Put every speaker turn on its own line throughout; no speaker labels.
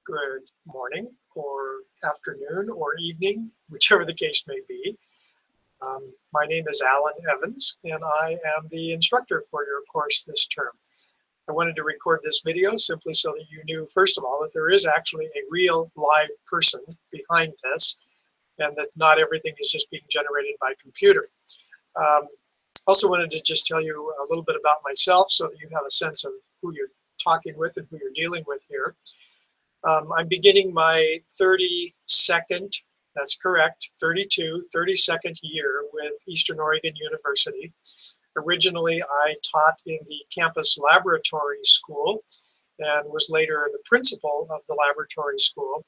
Good morning or afternoon or evening, whichever the case may be. My name is Alan Evans, and I am the instructor for your course this term. I wanted to record this video simply so that you knew, first of all, that there is actually a real live person behind this, and that not everything is just being generated by computer. Also wanted to just tell you a little bit about myself so that you have a sense of who you're talking with and who you're dealing with here. I'm beginning my 32nd, that's correct, 32nd year with Eastern Oregon University. Originally, I taught in the campus laboratory school and was later the principal of the laboratory school.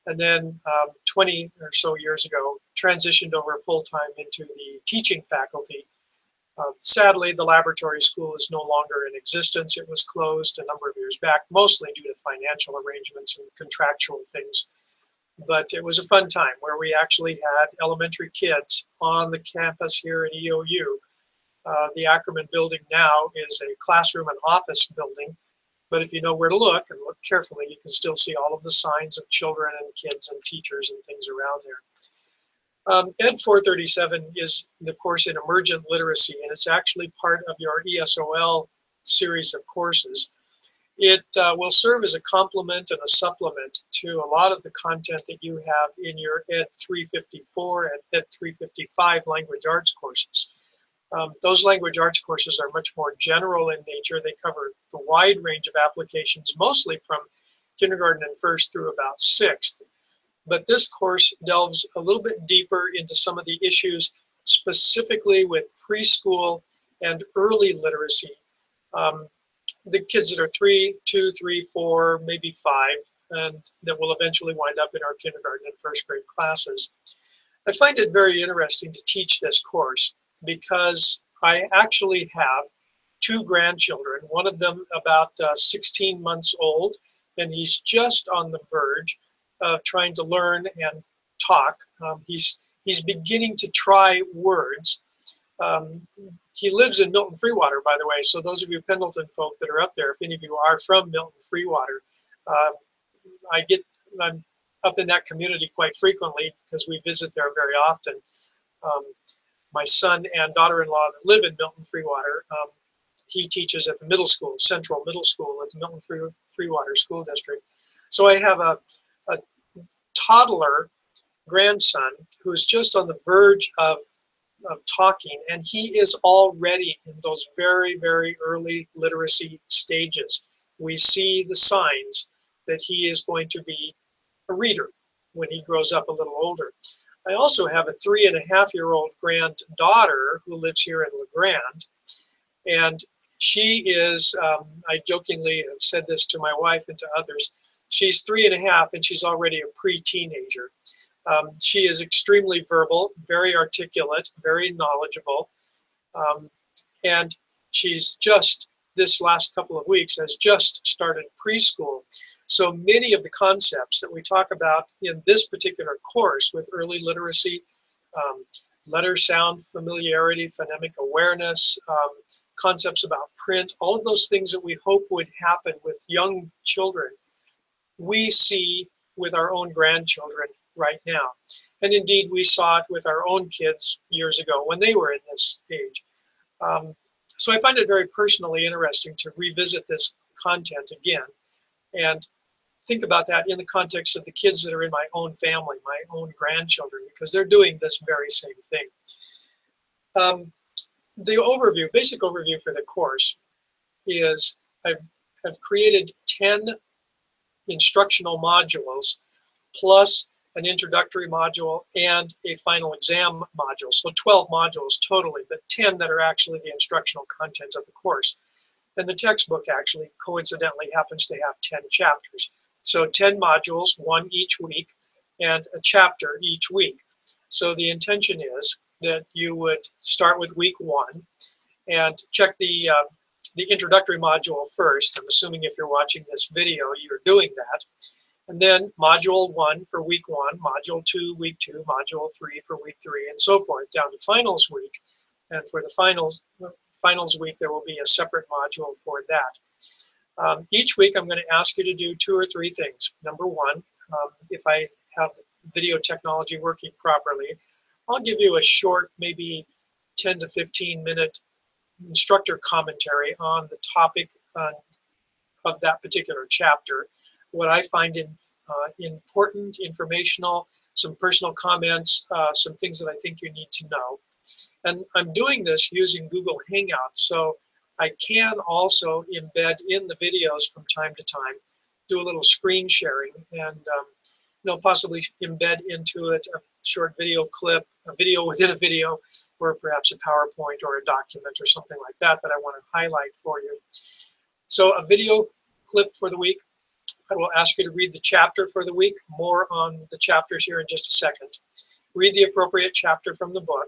And then 20 or so years ago, transitioned over full-time into the teaching faculty. Sadly, the laboratory school is no longer in existence. It was closed a number of years back, mostly due to financial arrangements and contractual things. But it was a fun time where we actually had elementary kids on the campus here at EOU. The Ackerman building now is a classroom and office building, but if you know where to look and look carefully, you can still see all of the signs of children and kids and teachers and things around there. Ed 437 is the course in emergent literacy, and it's actually part of your ESOL series of courses. It will serve as a complement and a supplement to a lot of the content that you have in your Ed 354 and Ed 355 language arts courses. Those language arts courses are much more general in nature. They cover the wide range of applications, mostly from kindergarten and first through about sixth. But this course delves a little bit deeper into some of the issues specifically with preschool and early literacy. The kids that are 3, 2, 3, 4, maybe 5, and that will eventually wind up in our kindergarten and first grade classes. I find it very interesting to teach this course because I actually have 2 grandchildren, one of them about 16 months old, and he's just on the verge of trying to learn and talk. He's beginning to try words. He lives in Milton Freewater, by the way, so those of you Pendleton folk that are up there, if any of you are from Milton Freewater, I'm up in that community quite frequently because we visit there very often. My son and daughter-in-law that live in Milton Freewater, he teaches at the middle school, Central Middle School at the Milton Freewater School District. So I have a toddler grandson who's just on the verge of talking, and he is already in those very, very early literacy stages. We see the signs that he is going to be a reader when he grows up a little older. I also have a 3.5-year-old granddaughter who lives here in La Grande, and she is, I jokingly have said this to my wife and to others, she's 3.5 and she's already a pre-teenager. She is extremely verbal, very articulate, very knowledgeable, and she's just, this last couple of weeks, has just started preschool. So many of the concepts that we talk about in this particular course with early literacy, letter sound familiarity, phonemic awareness, concepts about print, all of those things that we hope would happen with young children, we see with our own grandchildren right now. And indeed, we saw it with our own kids years ago when they were in this age. So I find it very personally interesting to revisit this content again and think about that in the context of the kids that are in my own family, my own grandchildren, because they're doing this very same thing. The overview, basic overview for the course is I've created 10 instructional modules plus an introductory module and a final exam module. So 12 modules totally, but 10 that are actually the instructional content of the course. And the textbook actually coincidentally happens to have 10 chapters. So 10 modules, 1 each week, and a chapter each week. So the intention is that you would start with week 1 and check the introductory module first. I'm assuming if you're watching this video, you're doing that. And then module 1 for week 1, module 2, week 2, module 3 for week 3, and so forth, down to finals week. And for the finals week, there will be a separate module for that. Each week I'm going to ask you to do 2 or 3 things. Number one, if I have video technology working properly, I'll give you a short, maybe 10 to 15 minute instructor commentary on the topic of that particular chapter. What I find important, informational, some personal comments, some things that I think you need to know. And I'm doing this using Google Hangouts, so I can also embed in the videos from time to time, do a little screen sharing, and possibly embed into it a short video clip, a video within a video, or perhaps a PowerPoint or a document or something like that that I want to highlight for you. So a video clip for the week. I will ask you to read the chapter for the week. More on the chapters here in just a second. Read the appropriate chapter from the book.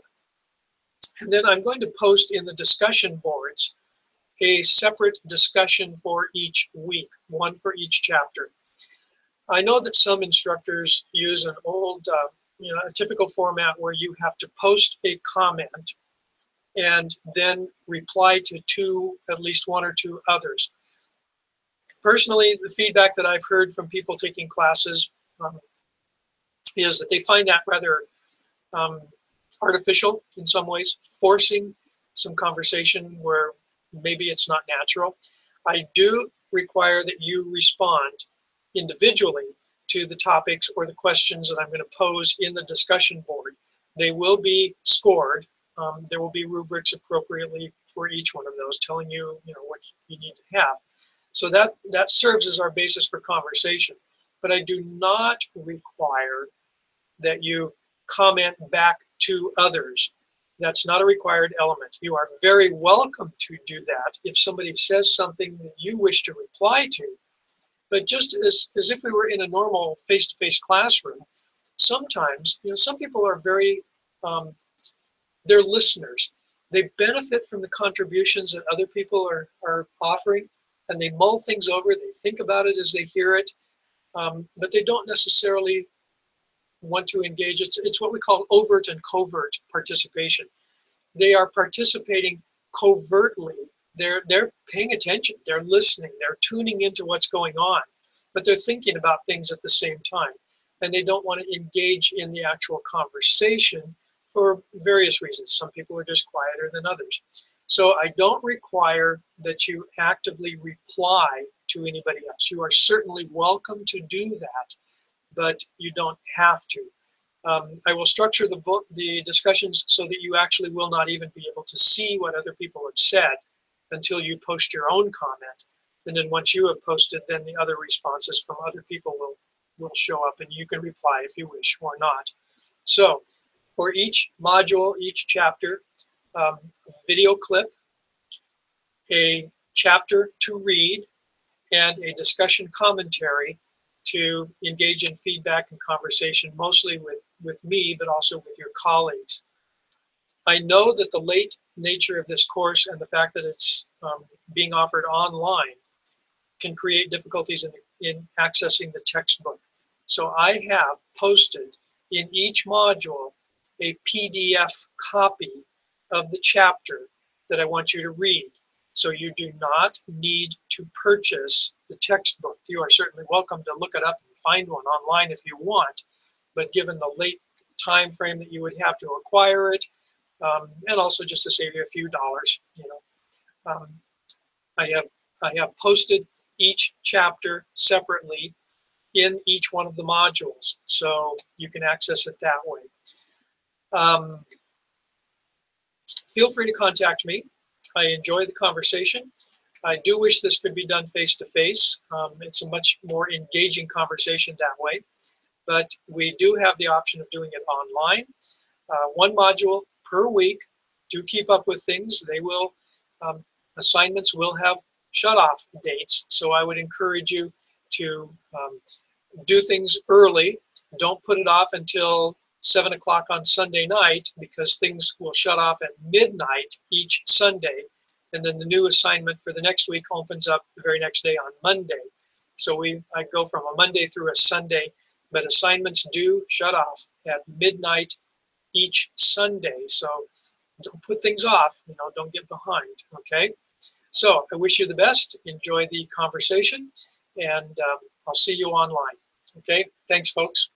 And then I'm going to post in the discussion boards a separate discussion for each week, one for each chapter. I know that some instructors use an old, a typical format where you have to post a comment and then reply to at least 1 or 2 others. Personally, the feedback that I've heard from people taking classes is that they find that rather artificial in some ways, forcing some conversation where maybe it's not natural. I do require that you respond individually to the topics or the questions that I'm going to pose in the discussion board. They will be scored. There will be rubrics appropriately for each one of those, telling you, what you need to have. So that serves as our basis for conversation. But I do not require that you comment back to others. That's not a required element. You are very welcome to do that if somebody says something that you wish to reply to. But just as if we were in a normal face-to-face classroom, sometimes, some people are very, they're listeners. They benefit from the contributions that other people are offering, and they mull things over. They think about it as they hear it, but they don't necessarily want to engage. It's what we call overt and covert participation. They are participating covertly. They're paying attention. They're listening. They're tuning into what's going on, but they're thinking about things at the same time, and they don't want to engage in the actual conversation for various reasons. Some people are just quieter than others. So I don't require that you actively reply to anybody else. You are certainly welcome to do that, but you don't have to. I will structure the discussions so that you actually will not even be able to see what other people have said until you post your own comment. And then once you have posted, then the other responses from other people will show up, and you can reply if you wish or not. So for each module, each chapter, video clip, a chapter to read, and a discussion commentary to engage in feedback and conversation, mostly with me, but also with your colleagues. I know that the late nature of this course and the fact that it's being offered online can create difficulties in accessing the textbook. So I have posted in each module a PDF copy of the chapter that I want you to read. So you do not need to purchase the textbook. You are certainly welcome to look it up and find one online if you want, but given the late time frame that you would have to acquire it, and also just to save you a few dollars, I have posted each chapter separately in each one of the modules, so you can access it that way. Feel free to contact me. I enjoy the conversation. I do wish this could be done face-to-face. It's a much more engaging conversation that way, but we do have the option of doing it online. One module per week. Do keep up with things. They will, assignments will have shut-off dates, so I would encourage you to do things early. Don't put it off until 7 o'clock on Sunday night, because things will shut off at midnight each Sunday, and then the new assignment for the next week opens up the very next day on Monday. So I go from a Monday through a Sunday, but assignments do shut off at midnight each Sunday. So don't put things off, don't get behind, okay? So I wish you the best. Enjoy the conversation, and I'll see you online. Okay, thanks, folks.